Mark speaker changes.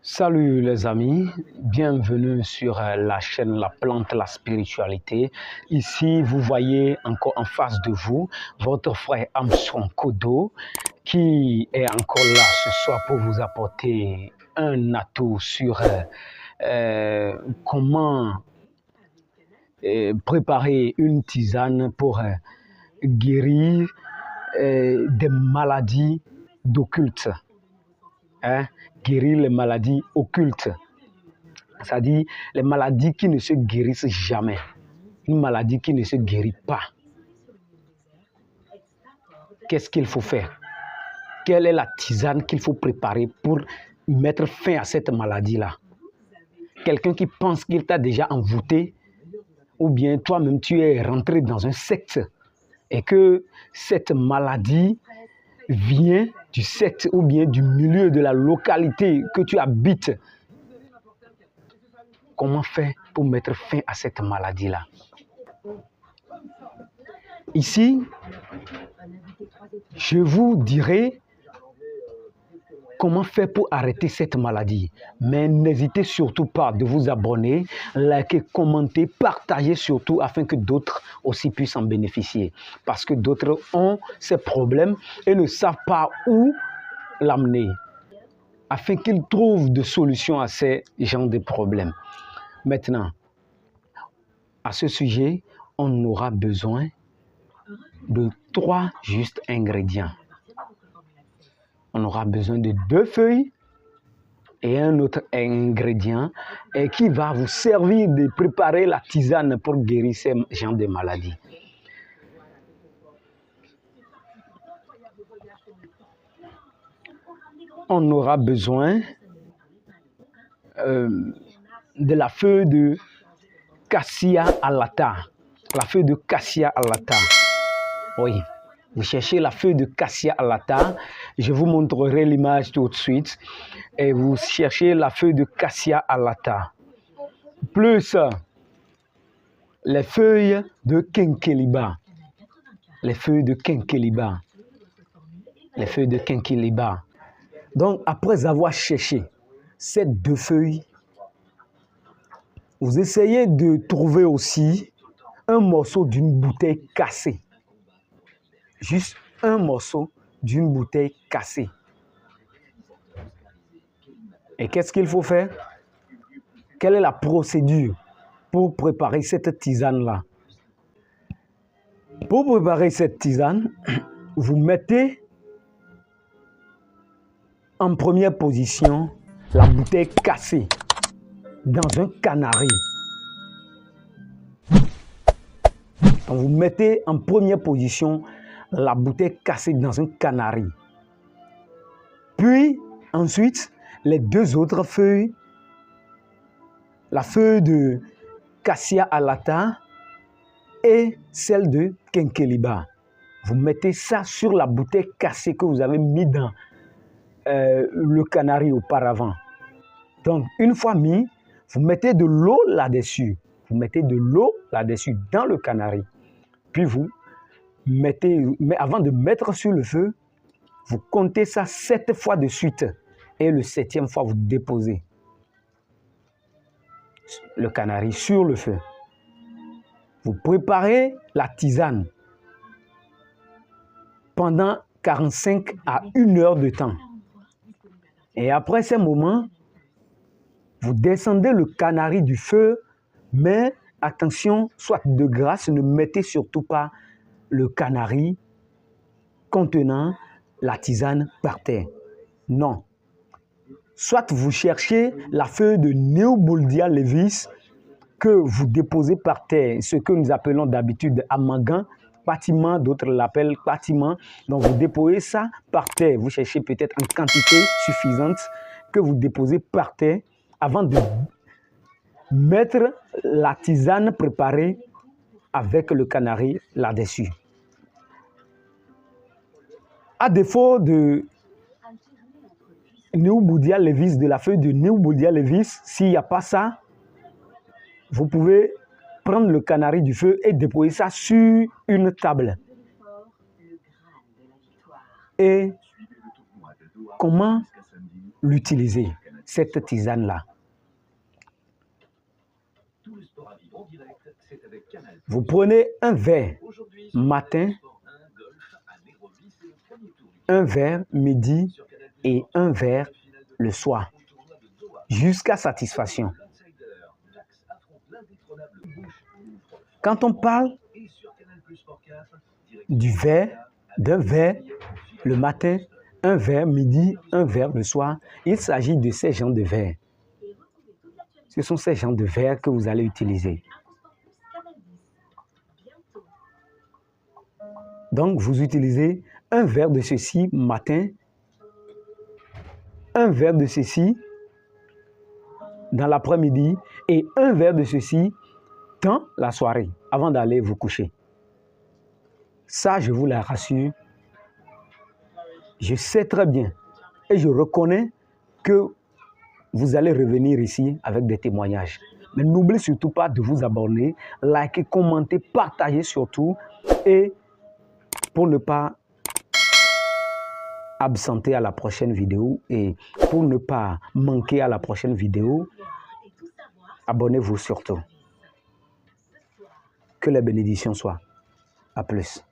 Speaker 1: Salut les amis, bienvenue sur la chaîne La Plante, la spiritualité. Ici, vous voyez encore en face de vous votre frère Armstrong Kodo qui est encore là ce soir pour vous apporter un atout sur comment préparer une tisane pour guérir des maladies d'occulte. Guérir les maladies occultes, c'est-à-dire les maladies qui ne se guérissent jamais, une maladie qui ne se guérit pas. Qu'est-ce qu'il faut faire? Quelle est la tisane qu'il faut préparer pour mettre fin à cette maladie-là? Quelqu'un qui pense qu'il t'a déjà envoûté, ou bien toi-même tu es rentré dans un secte et que cette maladie vient du secte ou bien du milieu de la localité que tu habites. Comment faire pour mettre fin à cette maladie-là? Ici, je vous dirai comment faire pour arrêter cette maladie. Mais n'hésitez surtout pas de vous abonner, liker, commenter, partager surtout afin que d'autres aussi puissent en bénéficier. Parce que d'autres ont ces problèmes et ne savent pas où l'amener. Afin qu'ils trouvent des solutions à ces genres de problèmes. Maintenant, à ce sujet, on aura besoin de 3 justes ingrédients. On aura besoin de 2 feuilles et un autre ingrédient qui va vous servir de préparer la tisane pour guérir ces genres de maladies. On aura besoin de la feuille de cassia alata. La feuille de cassia alata. Oui. Vous cherchez la feuille de cassia alata, je vous montrerai l'image tout de suite. Et vous cherchez la feuille de cassia alata. Plus les feuilles de kenkeliba. Les feuilles de kenkeliba. Les feuilles de kenkeliba. Donc, après avoir cherché ces 2 feuilles, vous essayez de trouver aussi un morceau d'une bouteille cassée. Juste un morceau d'une bouteille cassée. Et qu'est-ce qu'il faut faire? Quelle est la procédure pour préparer cette tisane-là? Pour préparer cette tisane, vous mettez en première position la bouteille cassée dans un canari. Donc vous mettez en première position la bouteille cassée dans un canari. Puis, ensuite, les 2 autres feuilles, la feuille de cassia alata et celle de kenkeliba. Vous mettez ça sur la bouteille cassée que vous avez mis dans le canari auparavant. Donc, une fois mis, vous mettez de l'eau là-dessus. Vous mettez de l'eau là-dessus dans le canari. Puis vous mettez, mais avant de mettre sur le feu, vous comptez ça 7 fois de suite. Et le 7e fois, vous déposez le canari sur le feu. Vous préparez la tisane pendant 45 à 1 heure de temps. Et après ces moments, vous descendez le canari du feu, mais attention, soit de grâce, ne mettez surtout pas le canari contenant la tisane par terre. Non. Soit vous cherchez la feuille de Neoboldia levis que vous déposez par terre, ce que nous appelons d'habitude amangan, pâtiment, d'autres l'appellent pâtiment. Donc vous déposez ça par terre. Vous cherchez peut-être en quantité suffisante que vous déposez par terre avant de mettre la tisane préparée avec le canari là-dessus. À défaut de Neoboldia levis, de la feuille de Neoboldia levis, s'il n'y a pas ça, vous pouvez prendre le canari du feu et déposer ça sur une table. Et comment l'utiliser, cette tisane-là. Vous prenez un verre matin, un verre midi et un verre le soir, jusqu'à satisfaction. Quand on parle d'un verre le matin, un verre midi, un verre le soir, il s'agit de ces genres de verres. Ce sont ces genres de verres que vous allez utiliser. Donc, vous utilisez un verre de ceci matin, un verre de ceci dans l'après-midi et un verre de ceci dans la soirée, avant d'aller vous coucher. Ça, je vous la rassure, je sais très bien et je reconnais que vous allez revenir ici avec des témoignages. Mais n'oubliez surtout pas de vous abonner, liker, commenter, partager surtout et pour ne pas absenter à la prochaine vidéo et pour ne pas manquer à la prochaine vidéo, abonnez-vous surtout. Que les bénédictions soient. À plus.